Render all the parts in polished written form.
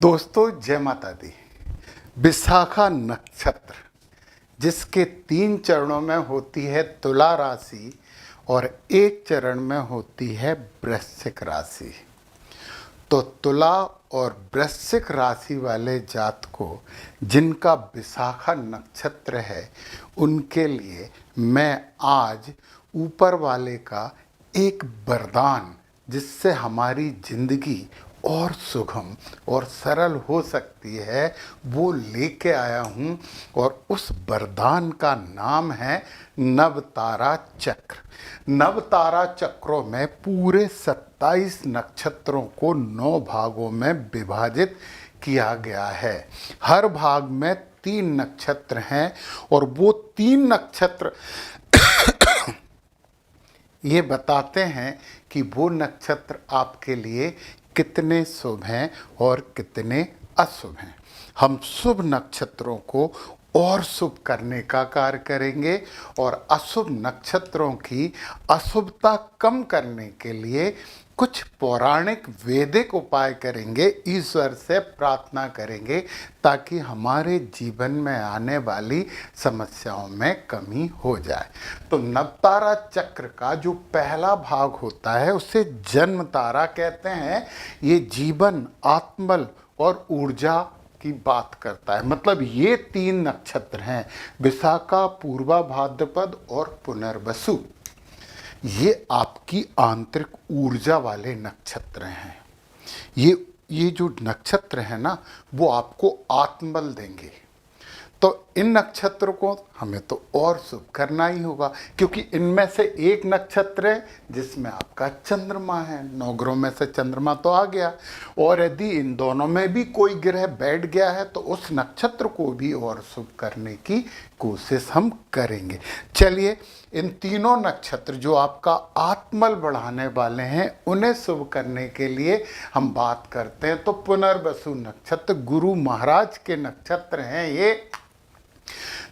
दोस्तों जय माता दी। विशाखा नक्षत्र जिसके 3 चरणों में होती है तुला राशि और एक चरण में होती है वृश्चिक राशि। तो तुला और वृश्चिक राशि वाले जातकों जिनका विशाखा नक्षत्र है उनके लिए मैं आज ऊपर वाले का एक वरदान जिससे हमारी जिंदगी और सुगम और सरल हो सकती है वो लेके आया हूँ। और उस वरदान का नाम है नवतारा चक्र। नवतारा चक्रों में पूरे 27 नक्षत्रों को 9 भागों में विभाजित किया गया है। हर भाग में 3 नक्षत्र हैं और वो 3 नक्षत्र ये बताते हैं कि वो नक्षत्र आपके लिए कितने शुभ हैं और कितने अशुभ हैं। हम शुभ नक्षत्रों को और शुभ करने का कार्य करेंगे और अशुभ नक्षत्रों की अशुभता कम करने के लिए कुछ पौराणिक वैदिक उपाय करेंगे, ईश्वर से प्रार्थना करेंगे ताकि हमारे जीवन में आने वाली समस्याओं में कमी हो जाए। तो नवतारा चक्र का जो पहला भाग होता है उसे जन्म तारा कहते हैं। ये जीवन, आत्मबल और ऊर्जा की बात करता है। मतलब ये 3 नक्षत्र हैं, विशाखा, पूर्वा भाद्रपद और पुनर्वसु। ये आपकी आंतरिक ऊर्जा वाले नक्षत्र हैं। ये जो नक्षत्र है ना वो आपको आत्मबल देंगे। तो इन नक्षत्रों को हमें तो और शुभ करना ही होगा क्योंकि इनमें से एक नक्षत्र है जिसमें आपका चंद्रमा है। 9 ग्रहों में से चंद्रमा तो आ गया और यदि इन दोनों में भी कोई ग्रह बैठ गया है तो उस नक्षत्र को भी और शुभ करने की कोशिश हम करेंगे। चलिए इन तीनों नक्षत्र जो आपका आत्मबल बढ़ाने वाले हैं उन्हें शुभ करने के लिए हम बात करते हैं। तो पुनर्वसु नक्षत्र गुरु महाराज के नक्षत्र हैं ये।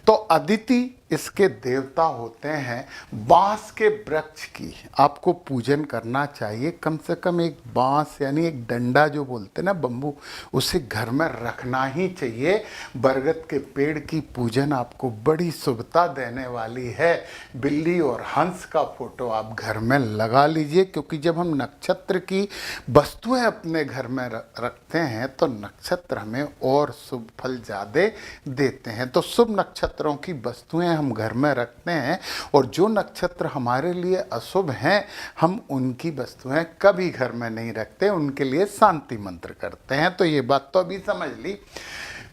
तो अदिति इसके देवता होते हैं। बांस के वृक्ष की आपको पूजन करना चाहिए। कम से कम एक बांस यानी एक डंडा जो बोलते हैं ना बम्बू, उसे घर में रखना ही चाहिए। बरगद के पेड़ की पूजन आपको बड़ी शुभता देने वाली है। बिल्ली और हंस का फोटो आप घर में लगा लीजिए क्योंकि जब हम नक्षत्र की वस्तुएं अपने घर में रखते हैं तो नक्षत्र हमें और शुभ फल ज़्यादा देते हैं। तो शुभ नक्षत्रों की वस्तुएं हम घर में रखते हैं और जो नक्षत्र हमारे लिए अशुभ हैं हम उनकी वस्तुएं कभी घर में नहीं रखते, उनके लिए शांति मंत्र करते हैं। तो ये बात तो अभी समझ ली।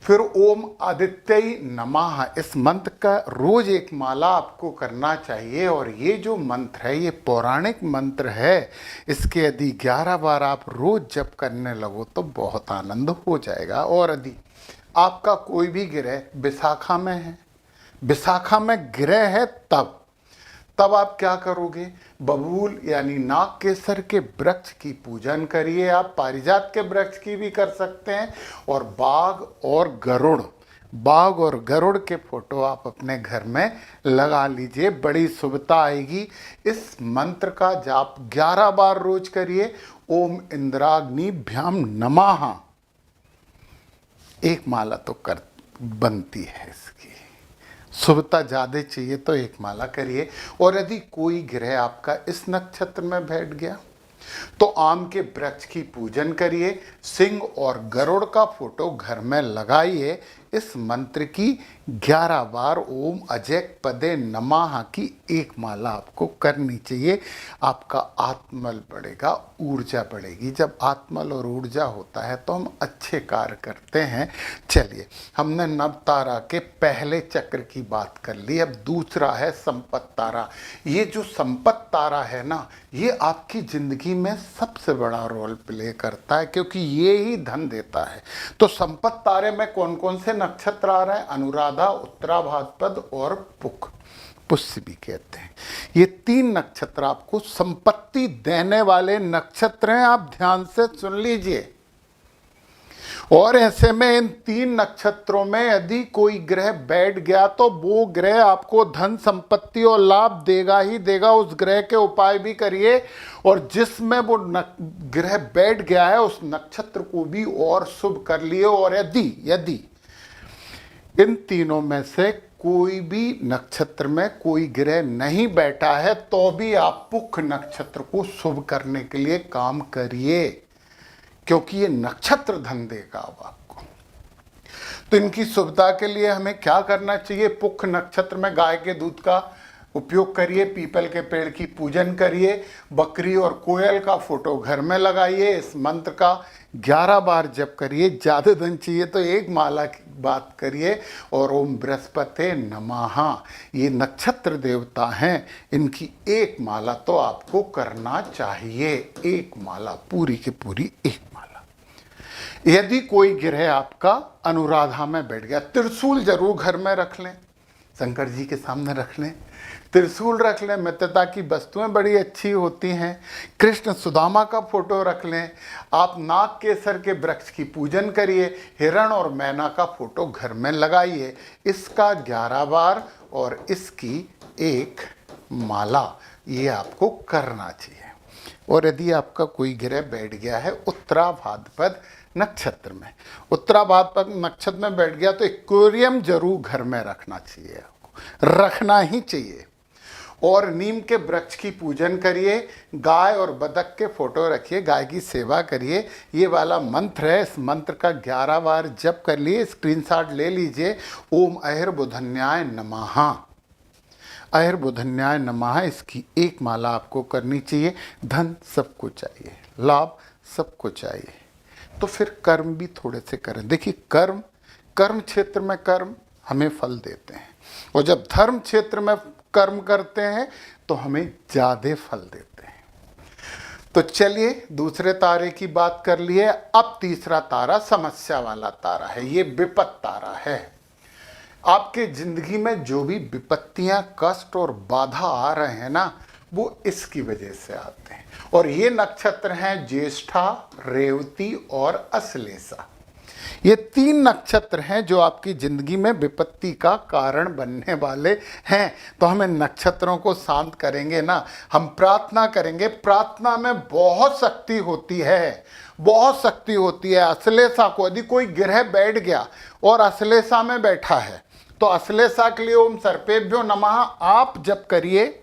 फिर ओम आदित्य नमः इस मंत्र का रोज एक माला आपको करना चाहिए। और ये जो मंत्र है ये पौराणिक मंत्र है। इसके यदि 11 बार आप रोज जप करने लगो तो बहुत आनंद हो जाएगा। और यदि आपका कोई भी ग्रह विशाखा में है, विशाखा में ग्रह है, तब आप क्या करोगे? बबूल यानी नाग केसर के वृक्ष की पूजन करिए। आप पारिजात के वृक्ष की भी कर सकते हैं। और बाघ और गरुड़ के फोटो आप अपने घर में लगा लीजिए, बड़ी शुभता आएगी। इस मंत्र का जाप 11 बार रोज करिए। ओम इंद्राग्निभ्याम नमः एक माला तो कर बनती है। इसकी शुभता ज़्यादा चाहिए तो एक माला करिए। और यदि कोई ग्रह आपका इस नक्षत्र में बैठ गया तो आम के वृक्ष की पूजन करिए। सिंह और गरुड़ का फोटो घर में लगाइए। इस मंत्र की 11 बार ओम अजय पदे नमः की एक माला आपको करनी चाहिए। आपका आत्मबल बढ़ेगा, ऊर्जा बढ़ेगी। जब आत्मबल और ऊर्जा होता है तो हम अच्छे कार्य करते हैं। चलिए, हमने नवतारा के पहले चक्र की बात कर ली। अब दूसरा है संपत्ति तारा। ये जो संपत्ति तारा है ना, ये आपकी जिंदगी में सबसे बड़ा रोल प्ले करता है क्योंकि ये ही धन देता है। तो संपत्ति तारे में कौन कौन से नक्षत्र आ रहे हैं? अनुराधा, उत्तरा भाद्रपद और पुष्य भी कहते हैं। ये 3 नक्षत्र आपको संपत्ति देने वाले नक्षत्र हैं। आप ध्यान से सुन लीजिए। और ऐसे में इन 3 नक्षत्रों में यदि कोई ग्रह बैठ गया तो वो ग्रह आपको धन संपत्ति और लाभ देगा ही देगा। उस ग्रह के उपाय भी करिए, और जिसमें वो ग्रह बैठ गया है उस नक्षत्र को भी और शुभ कर लिए। और यदि इन तीनों में से कोई भी नक्षत्र में कोई ग्रह नहीं बैठा है तो भी आप पुख नक्षत्र को शुभ करने के लिए काम करिए, क्योंकि ये नक्षत्र धन देगा अब आपको। तो इनकी शुभता के लिए हमें क्या करना चाहिए? पुख नक्षत्र में गाय के दूध का उपयोग करिए, पीपल के पेड़ की पूजन करिए, बकरी और कोयल का फोटो घर में लगाइए, इस मंत्र का 11 बार जप करिए। ज़्यादा धन चाहिए तो 1 माला की बात करिए। और ओम बृहस्पति नमः, ये नक्षत्र देवता हैं, इनकी 1 माला तो आपको करना चाहिए। 1 माला, पूरी की पूरी 1 माला। यदि कोई ग्रह आपका अनुराधा में बैठ गया, त्रिशूल जरूर घर में रख लें, शंकर जी के सामने रख लें, त्रिशूल रख लें। मित्रता की वस्तुएं बड़ी अच्छी होती हैं। कृष्ण सुदामा का फोटो रख लें। आप नाग केसर के वृक्ष की पूजन करिए। हिरण और मैना का फोटो घर में लगाइए। इसका 11 बार और इसकी 1 माला ये आपको करना चाहिए। और यदि आपका कोई ग्रह बैठ गया है उत्तरा भाद्रपद नक्षत्र में, उत्तरा भाद्रपद नक्षत्र में बैठ गया तो एक्वेरियम जरूर घर में रखना चाहिए, आपको रखना ही चाहिए। और नीम के वृक्ष की पूजन करिए। गाय और बतख के फोटो रखिए, गाय की सेवा करिए। ये वाला मंत्र है, इस मंत्र का 11 बार जप कर लिए, स्क्रीनशॉट ले लीजिए। ओम अहिर्बुधन्याय नमः, अहिर्बुधन्याय नमः, इसकी 1 माला आपको करनी चाहिए। धन सबको चाहिए, लाभ सबको चाहिए, तो फिर कर्म भी थोड़े से करें। देखिए कर्म क्षेत्र में कर्म हमें फल देते हैं, और जब धर्म क्षेत्र में कर्म करते हैं तो हमें ज़्यादा फल देते हैं। तो चलिए दूसरे तारे की बात कर लिए। अब तीसरा तारा समस्या वाला तारा है, ये विपत्त तारा है। आपके जिंदगी में जो भी विपत्तियां, कष्ट और बाधा आ रहे हैं ना, वो इसकी वजह से आते हैं। और ये नक्षत्र हैं ज्येष्ठा, रेवती और अश्लेषा। ये 3 नक्षत्र हैं जो आपकी जिंदगी में विपत्ति का कारण बनने वाले हैं। तो हमें नक्षत्रों को शांत करेंगे ना, हम प्रार्थना करेंगे। प्रार्थना में बहुत शक्ति होती है, बहुत शक्ति होती है। अश्लेषा को यदि कोई ग्रह बैठ गया और अश्लेषा में बैठा है तो अश्लेषा के लिए ओम सर्पेभ्यो नमः आप जप करिए।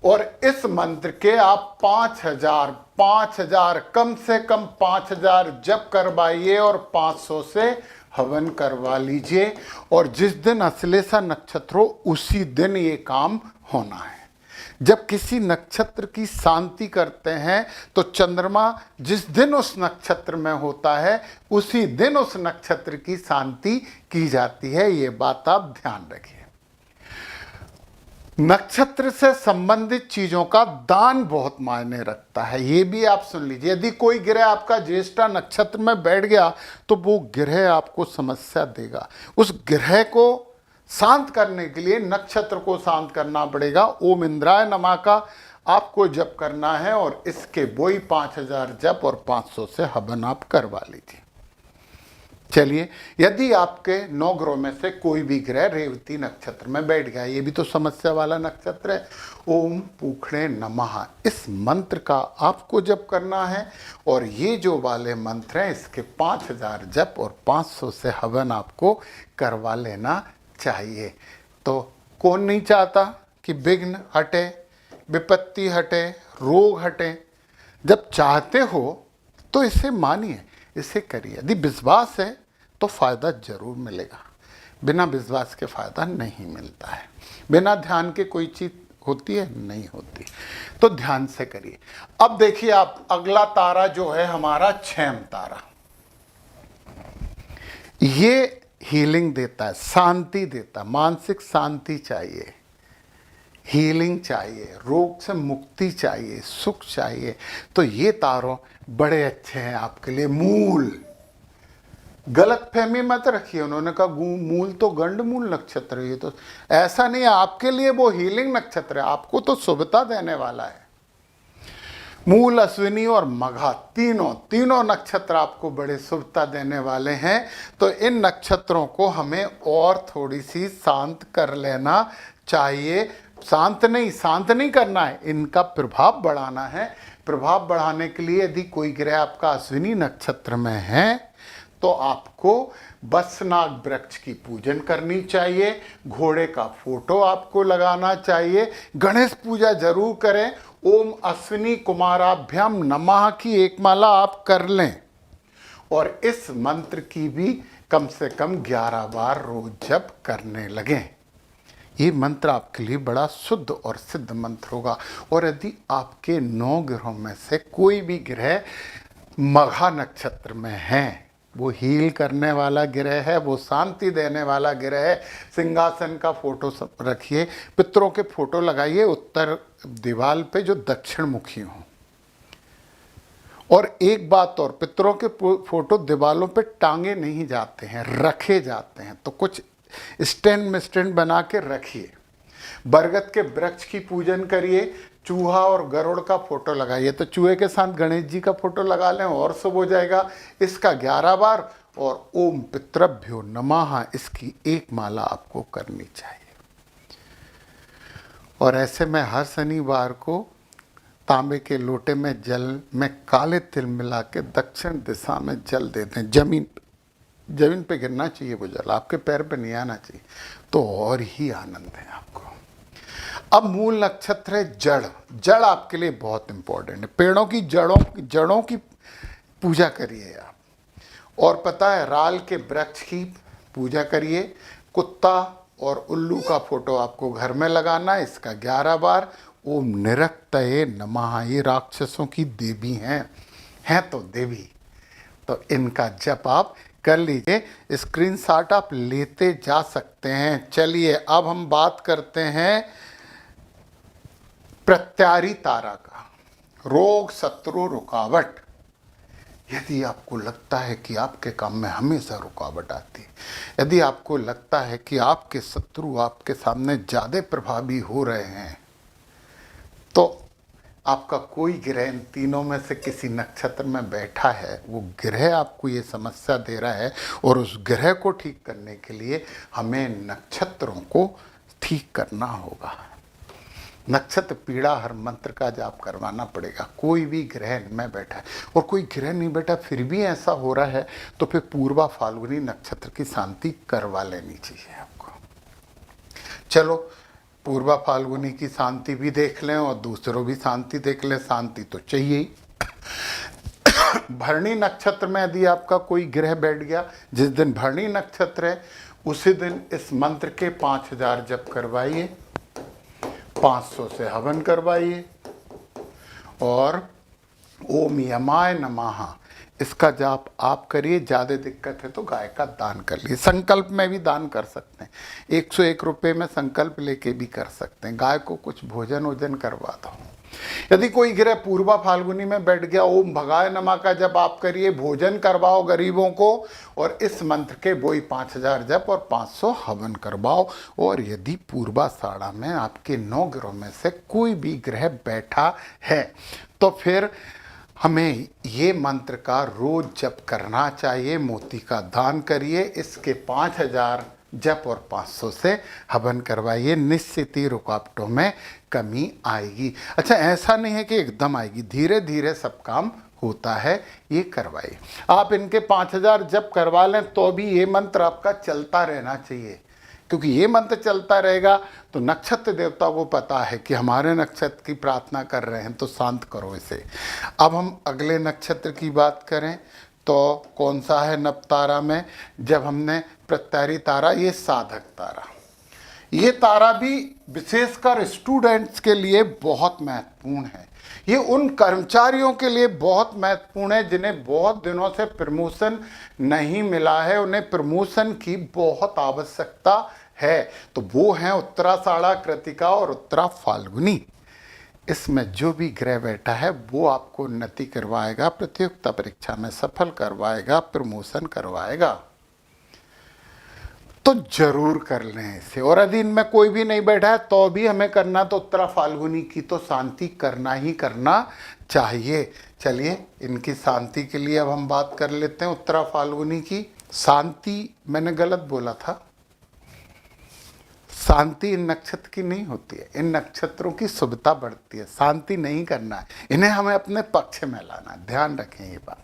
और इस मंत्र के आप 5000 कम से कम 5000 जप करवाइए और 500 से हवन करवा लीजिए। और जिस दिन अश्लेषा नक्षत्र हो उसी दिन ये काम होना है। जब किसी नक्षत्र की शांति करते हैं तो चंद्रमा जिस दिन उस नक्षत्र में होता है उसी दिन उस नक्षत्र की शांति की जाती है। ये बात आप ध्यान रखिए। नक्षत्र से संबंधित चीजों का दान बहुत मायने रखता है, ये भी आप सुन लीजिए। यदि कोई ग्रह आपका ज्येष्ठा नक्षत्र में बैठ गया तो वो ग्रह आपको समस्या देगा। उस ग्रह को शांत करने के लिए नक्षत्र को शांत करना पड़ेगा। ओम इंद्राय नमः का आपको जप करना है और इसके वही 5000 जप और 500 से हवन आप करवा लीजिए। चलिए, यदि आपके 9 ग्रहों में से कोई भी ग्रह रेवती नक्षत्र में बैठ गया, ये भी तो समस्या वाला नक्षत्र है। ओम पूखणे नमः, इस मंत्र का आपको जप करना है। और ये जो वाले मंत्र हैं इसके 5000 जप और 500 से हवन आपको करवा लेना चाहिए। तो कौन नहीं चाहता कि विघ्न हटे, विपत्ति हटे, रोग हटे। जब चाहते हो तो इसे मानिए, इसे करिए। यदि विश्वास है तो फायदा जरूर मिलेगा, बिना विश्वास के फायदा नहीं मिलता है। बिना ध्यान के कोई चीज होती है? नहीं होती। तो ध्यान से करिए। अब देखिए आप, अगला तारा जो है हमारा क्षैम तारा, ये हीलिंग देता है, शांति देता है। मानसिक शांति चाहिए, हीलिंग चाहिए, रोग से मुक्ति चाहिए, सुख चाहिए, तो ये तारों बड़े अच्छे हैं आपके लिए। मूल, गलत फहमी मत रखिए। उन्होंने कहा मूल तो गंडमूल नक्षत्र है, ये तो ऐसा नहीं है। आपके लिए वो हीलिंग नक्षत्र है, आपको तो शुभता देने वाला है। मूल, अश्विनी और मघा तीनों नक्षत्र आपको बड़े शुभता देने वाले हैं। तो इन नक्षत्रों को हमें और थोड़ी सी शांत कर लेना चाहिए। शांत नहीं करना है, इनका प्रभाव बढ़ाना है। प्रभाव बढ़ाने के लिए यदि कोई ग्रह आपका अश्विनी नक्षत्र में है तो आपको बसनाग वृक्ष की पूजन करनी चाहिए, घोड़े का फोटो आपको लगाना चाहिए, गणेश पूजा जरूर करें। ओम अश्विनी कुमाराभ्याम नमः की एक माला आप कर लें और इस मंत्र की भी कम से कम 11 बार रोज जप करने लगें। ये मंत्र आपके लिए बड़ा शुद्ध और सिद्ध मंत्र होगा। और यदि आपके 9 ग्रहों में से कोई भी ग्रह मघा नक्षत्र में है, वो हील करने वाला ग्रह है, वो शांति देने वाला ग्रह है, सिंहासन का फोटो सब रखिए, पितरों के फोटो लगाइए उत्तर दीवार पे जो दक्षिण मुखी हो। और एक बात और, पितरों के फोटो दीवारों पे टांगे नहीं जाते हैं, रखे जाते हैं। तो कुछ स्टैंड में स्टैंड बना के रखिए। बरगद के वृक्ष की पूजन करिए, चूहा और गरुड़ का फोटो लगाइए। तो चूहे के साथ गणेश जी का फोटो लगा लें और शुभ हो जाएगा। इसका 11 बार और ओम पितृभ्यो नमः इसकी एक माला आपको करनी चाहिए। और ऐसे में हर शनिवार को तांबे के लोटे में जल में काले तिल मिला के दक्षिण दिशा में जल दे दें। जमीन पे गिरना चाहिए वो जल, आपके पैर पे नहीं आना चाहिए, तो और ही आनंद है आपको। अब मूल नक्षत्र है जड़ आपके लिए बहुत इंपॉर्टेंट है। पेड़ों की जड़ों की पूजा करिए आप। और पता है, राल के वृक्ष की पूजा करिए। कुत्ता और उल्लू का फोटो आपको घर में लगाना है, इसका 11 बार। ओम निरक्तये नमः, ये राक्षसों की देवी हैं तो देवी, तो इनका जप आप कर लीजिए। स्क्रीनशॉट आप लेते जा सकते हैं। चलिए अब हम बात करते हैं प्रत्यारी तारा का। रोग, शत्रु, रुकावट। यदि आपको लगता है कि आपके काम में हमेशा रुकावट आती है, यदि आपको लगता है कि आपके शत्रु आपके सामने ज़्यादा प्रभावी हो रहे हैं, तो आपका कोई ग्रह इन तीनों में से किसी नक्षत्र में बैठा है, वो ग्रह आपको ये समस्या दे रहा है। और उस ग्रह को ठीक करने के लिए हमें नक्षत्रों को ठीक करना होगा। नक्षत्र पीड़ा हर मंत्र का जाप करवाना पड़ेगा। कोई भी ग्रह में बैठा है और कोई ग्रह नहीं बैठा फिर भी ऐसा हो रहा है, तो फिर पूर्वा फाल्गुनी नक्षत्र की शांति करवा लेनी चाहिए आपको। चलो पूर्वा फाल्गुनी की शांति भी देख लें और दूसरों भी शांति देख लें। शांति तो चाहिए ही। भरणी नक्षत्र में यदि आपका कोई ग्रह बैठ गया, जिस दिन भरणी नक्षत्र है उसी दिन इस मंत्र के 5000 जप करवाइए, 500 से हवन करवाइए। और ओम यमाय नमः इसका जाप आप करिए। ज़्यादा दिक्कत है तो गाय का दान कर लीजिए। संकल्प में भी दान कर सकते हैं, 101 रुपये में संकल्प लेके भी कर सकते हैं। गाय को कुछ भोजन वोजन करवा दो। यदि कोई ग्रह पूर्वा फाल्गुनी में बैठ गया, ओम भगाय नमः का जप आप करिए, भोजन करवाओ गरीबों को और इस मंत्र के वही 5000 जप और 500 हवन करवाओ। और यदि पूर्वा साड़ा में आपके 9 ग्रहों में से कोई भी ग्रह बैठा है तो फिर हमें ये मंत्र का रोज जप करना चाहिए। मोती का दान करिए, इसके 5000 जप और 500 से हवन करवाइए। निश्चित ही रुकावटों में कमी आएगी। अच्छा, ऐसा नहीं है कि एकदम आएगी, धीरे धीरे सब काम होता है, ये करवाइए। आप इनके 5000 जप करवा लें तो भी ये मंत्र आपका चलता रहना चाहिए, क्योंकि ये मंत्र चलता रहेगा तो नक्षत्र देवता को पता है कि हमारे नक्षत्र की प्रार्थना कर रहे हैं तो शांत करो इसे। अब हम अगले नक्षत्र की बात करें तो कौन सा है नवतारा में, जब हमने प्रत्यारी तारा, ये साधक तारा, ये तारा भी विशेषकर स्टूडेंट्स के लिए बहुत महत्वपूर्ण है। ये उन कर्मचारियों के लिए बहुत महत्वपूर्ण है जिन्हें बहुत दिनों से प्रमोशन नहीं मिला है, उन्हें प्रमोशन की बहुत आवश्यकता है। तो वो हैं उत्तराषाढ़ा, कृतिका और उत्तरा फाल्गुनी। इसमें जो भी ग्रह बैठा है वो आपको उन्नति करवाएगा, प्रतियोगिता परीक्षा में सफल करवाएगा, प्रमोशन करवाएगा। तो जरूर कर लें इसे। और यदि इनमें कोई भी नहीं बैठा है तो भी हमें करना, तो उत्तरा फाल्गुनी की तो शांति करना ही करना चाहिए। चलिए इनकी शांति के लिए अब हम बात कर लेते हैं उत्तरा फाल्गुनी की। शांति मैंने गलत बोला था, शांति इन नक्षत्र की नहीं होती है, इन नक्षत्रों की शुभता बढ़ती है। शांति नहीं करना है, इन्हें हमें अपने पक्ष में लाना है, ध्यान रखें ये बात।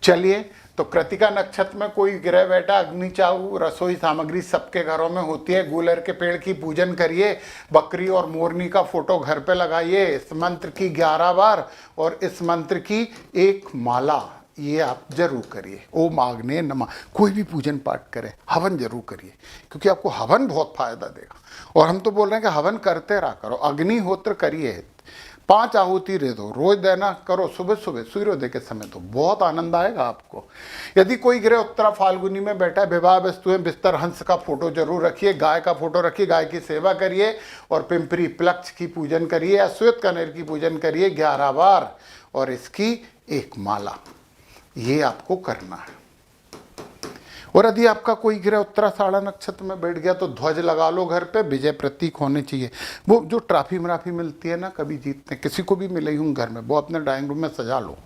चलिए, तो कृतिका नक्षत्र में कोई ग्रह बैठा, अग्नि चाहू रसोई सामग्री सबके घरों में होती है। गूलर के पेड़ की पूजन करिए, बकरी और मोरनी का फोटो घर पे लगाइए, इस मंत्र की 11 बार और इस मंत्र की एक माला ये आप जरूर करिए। ओम आग्नेय नमः। कोई भी पूजन पाठ करें, हवन जरूर करिए, क्योंकि आपको हवन बहुत फायदा देगा। और हम तो बोल रहे हैं कि हवन करते रहा करो, अग्निहोत्र करिए, 5 आहुति दे दो, रोज देना करो, सुबह सुबह सूर्योदय के समय, तो बहुत आनंद आएगा आपको। यदि कोई ग्रह उत्तरा फाल्गुनी में बैठा है, विवाह वस्तुएं बिस्तर हंस का फोटो जरूर रखिए, गाय का फोटो रखिए, गाय की सेवा करिए और पिंपरी प्लक्ष की पूजन करिए, अश्वेत कनेर की पूजन करिए 11 बार और इसकी एक माला, ये आपको करना है। और यदि आपका कोई ग्रह उत्तराषाढ़ा नक्षत्र में बैठ गया तो ध्वज लगा लो घर पे, विजय प्रतीक होने चाहिए। वो जो ट्रॉफी मराफी मिलती है ना, कभी जीतते किसी को भी मिले हूँ घर में, वो अपने ड्राइंग रूम में सजा लो,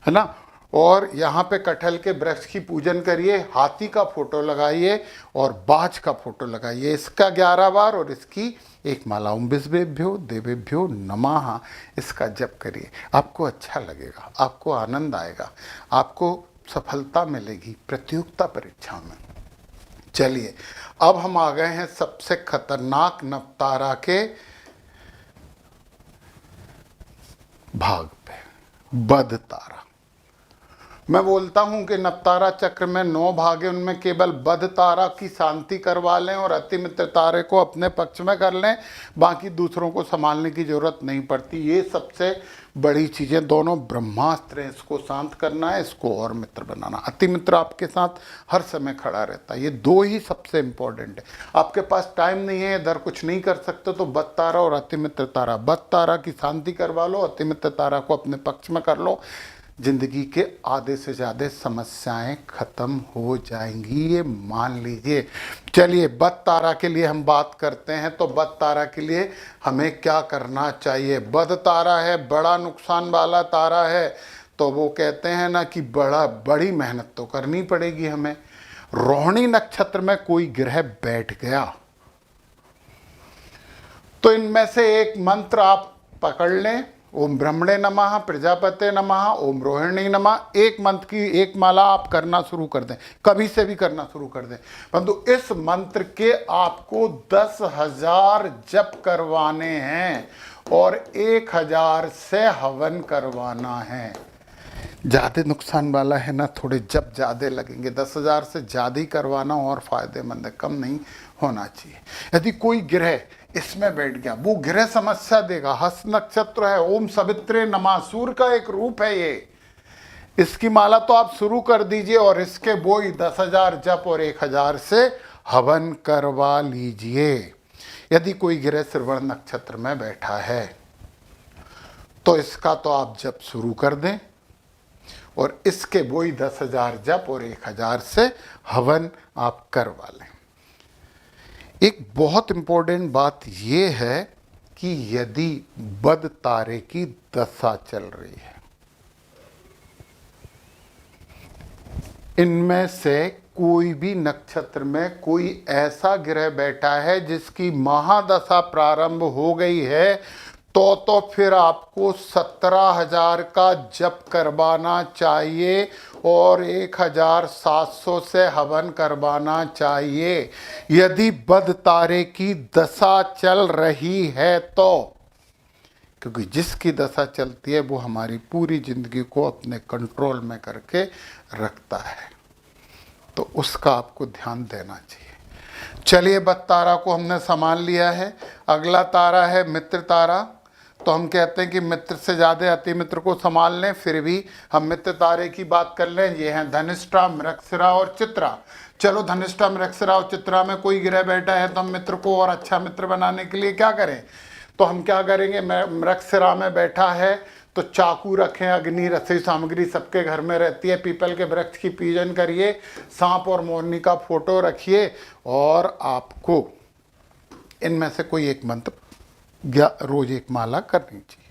है ना। और यहाँ पे कटहल के वृक्ष की पूजन करिए, हाथी का फोटो लगाइए और बाज का फोटो लगाइए, इसका 11 बार और इसकी एक माला। ओम विश्वेभ्यो देवेभ्यो नमः, इसका जप करिए, आपको अच्छा लगेगा, आपको आनंद आएगा, आपको सफलता मिलेगी प्रतियोगिता परीक्षा में। चलिए अब हम आ गए हैं सबसे खतरनाक नवतारा के भाग पे, बद तारा। मैं बोलता हूं कि नवतारा चक्र में 9 भाग हैं, उनमें केवल बद तारा की शांति करवा लें और अतिमित्र तारे को अपने पक्ष में कर लें, बाकी दूसरों को संभालने की जरूरत नहीं पड़ती। ये सबसे बड़ी चीज़ें, दोनों ब्रह्मास्त्र हैं, इसको शांत करना है, इसको और मित्र बनाना। अतिमित्र आपके साथ हर समय खड़ा रहता है, ये 2 ही सबसे इंपॉर्टेंट है। आपके पास टाइम नहीं है, इधर कुछ नहीं कर सकते, तो बद तारा और अतिमित्र तारा, बद तारा की शांति करवा लो, अतिमित्र तारा को अपने पक्ष में कर लो, जिंदगी के आधे से ज़्यादा समस्याएं खत्म हो जाएंगी, ये मान लीजिए। चलिए बद तारा के लिए हम बात करते हैं, तो बद तारा के लिए हमें क्या करना चाहिए। बद तारा है, बड़ा नुकसान वाला तारा है, तो वो कहते हैं ना कि बड़ी मेहनत तो करनी पड़ेगी हमें। रोहिणी नक्षत्र में कोई ग्रह बैठ गया तो इनमें से एक मंत्र आप पकड़ लें, ओम ब्रह्मणे नमः, प्रजापते नमः, ओम रोहिणी नमः। एक मंत्र की एक माला आप करना शुरू कर दें, कभी से भी करना शुरू कर दें, परंतु इस मंत्र के आपको 10,000 जप करवाने हैं और 1,000 से हवन करवाना है। ज़्यादा नुकसान वाला है ना, थोड़े जप ज़्यादा लगेंगे, 10,000 से ज़्यादा ही करवाना और फायदेमंद है, कम नहीं होना चाहिए। यदि कोई ग्रह इसमें बैठ गया, वो ग्रह समस्या देगा। हस्त नक्षत्र है, ओम सवित्रे नमः, सूर्य का एक रूप है ये, इसकी माला तो आप शुरू कर दीजिए और इसके बोई 10,000 जप और 1,000 से हवन करवा लीजिए। यदि कोई ग्रह श्रवण नक्षत्र में बैठा है तो इसका तो आप जप शुरू कर दें और इसके बोई 10,000 जप और 1,000 से हवन आप करवा लें। एक बहुत इंपॉर्टेंट बात यह है कि यदि बद तारे की दशा चल रही है, इनमें से कोई भी नक्षत्र में कोई ऐसा ग्रह बैठा है जिसकी महादशा प्रारंभ हो गई है, तो फिर आपको 17,000 का जप करवाना चाहिए और 1,700 से हवन करवाना चाहिए। यदि बद तारे की दशा चल रही है तो, क्योंकि जिसकी दशा चलती है वो हमारी पूरी जिंदगी को अपने कंट्रोल में करके रखता है, तो उसका आपको ध्यान देना चाहिए। चलिए बद तारा को हमने संभाल लिया है। अगला तारा है मित्र तारा। तो हम कहते हैं कि मित्र से ज़्यादा अति मित्र को संभाल लें, फिर भी हम मित्र तारे की बात कर लें। ये हैं धनिष्ठा, मृगशिरा और चित्रा। चलो धनिष्ठा, मृगशिरा और चित्रा में कोई ग्रह बैठा है तो हम मित्र को और अच्छा मित्र बनाने के लिए क्या करें, तो हम क्या करेंगे। मृगशिरा में बैठा है तो चाकू रखें, अग्नि रसोई सामग्री सबके घर में रहती है, पीपल के वृक्ष की पूजन करिए, सांप और मोरनी का फोटो रखिए और आपको इनमें से कोई एक मंत्र या रोज एक माला करनी चाहिए।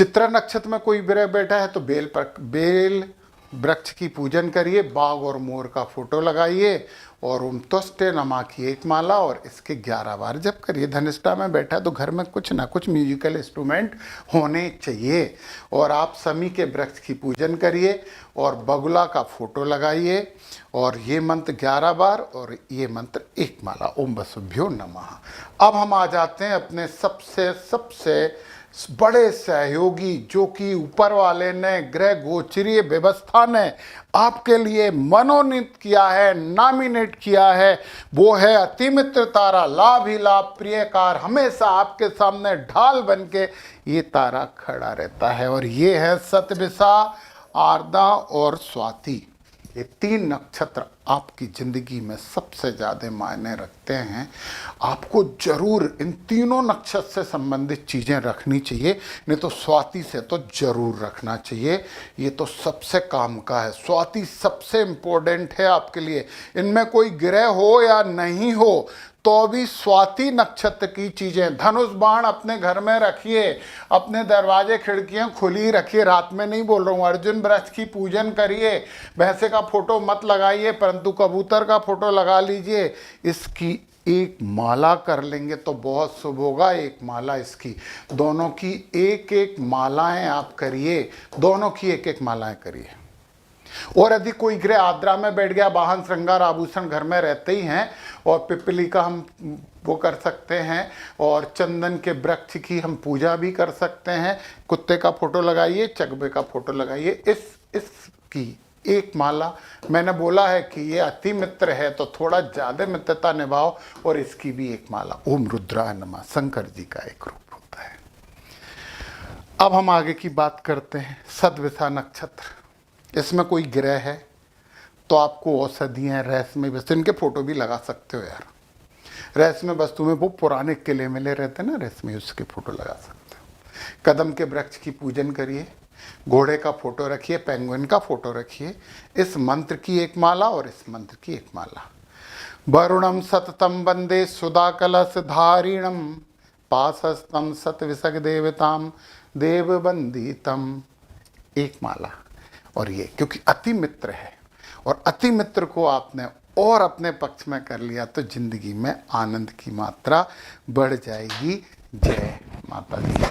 चित्रा नक्षत्र में कोई ग्रह बैठा है तो बेल वृक्ष की पूजन करिए, बाघ और मोर का फोटो लगाइए और ओम त्वष्टे नमः की एक माला और इसके 11 बार जप करिए। धनिष्ठा में बैठा है तो घर में कुछ ना कुछ म्यूजिकल इंस्ट्रूमेंट होने चाहिए। और आप समी के वृक्ष की पूजन करिए और बगुला का फोटो लगाइए और ये मंत्र 11 बार और ये मंत्र एक माला, ओम वसुभ्यो नमः। अब हम आ जाते हैं अपने सबसे बड़े सहयोगी, जो कि ऊपर वाले ने ग्रह गोचरीय व्यवस्था ने आपके लिए मनोनीत किया है, नॉमिनेट किया है, वो है अतिमित्र तारा। लाभ ही लाभ प्रियकार, हमेशा आपके सामने ढाल बन के ये तारा खड़ा रहता है और ये है शतभिषा, आर्द्रा और स्वाति। ये 3 नक्षत्र आपकी ज़िंदगी में सबसे ज़्यादा मायने रखते हैं। आपको जरूर इन तीनों नक्षत्र से संबंधित चीज़ें रखनी चाहिए, नहीं तो स्वाति से तो जरूर रखना चाहिए। ये तो सबसे काम का है, स्वाति सबसे इम्पोर्टेंट है आपके लिए। इनमें कोई ग्रह हो या नहीं हो तो भी स्वाति नक्षत्र की चीज़ें, धनुष बाण अपने घर में रखिए, अपने दरवाजे खिड़कियां खुली रखिए। रात में नहीं बोल रहा हूँ, अर्जुन वृक्ष की पूजन करिए, भैंसे का फोटो मत लगाइए परंतु कबूतर का फोटो लगा लीजिए। इसकी एक माला कर लेंगे तो बहुत शुभ होगा। एक माला इसकी, दोनों की एक एक मालाएं आप करिए, दोनों की एक एक मालाएं करिए। और यदि कोई ग्रह आद्रा में बैठ गया, वाहन श्रृंगार आभूषण घर में रहते ही हैं, और पिपली का हम वो कर सकते हैं और चंदन के वृक्ष की हम पूजा भी कर सकते हैं। कुत्ते का फोटो लगाइए, चकबे का फोटो लगाइए। इसकी एक माला, मैंने बोला है कि ये अति मित्र है तो थोड़ा ज़्यादा मित्रता निभाओ, और इसकी भी एक माला। ओम रुद्राय नमः, शंकर जी का एक रूप होता है। अब हम आगे की बात करते हैं। शतभिषा नक्षत्र, इसमें कोई ग्रह है तो आपको औषधियाँ, रहस्यमय वस्तु, इनके फोटो भी लगा सकते हो यार। रहस्यमय वस्तु में वो पुराने किले मिले रहते हैं ना रहस्यमय, उसके फोटो लगा सकते हो। कदम के वृक्ष की पूजन करिए, घोड़े का फोटो रखिए, पेंगुइन का फोटो रखिए। इस मंत्र की एक माला और इस मंत्र की एक माला। वरुणम सततम वंदे सुधा कलश धारिणम, पाशस्तम सतविषग देवताम देववंदितम, एक माला। और ये क्योंकि अति मित्र है, और अति मित्र को आपने और अपने पक्ष में कर लिया तो जिंदगी में आनंद की मात्रा बढ़ जाएगी। जय माता दी।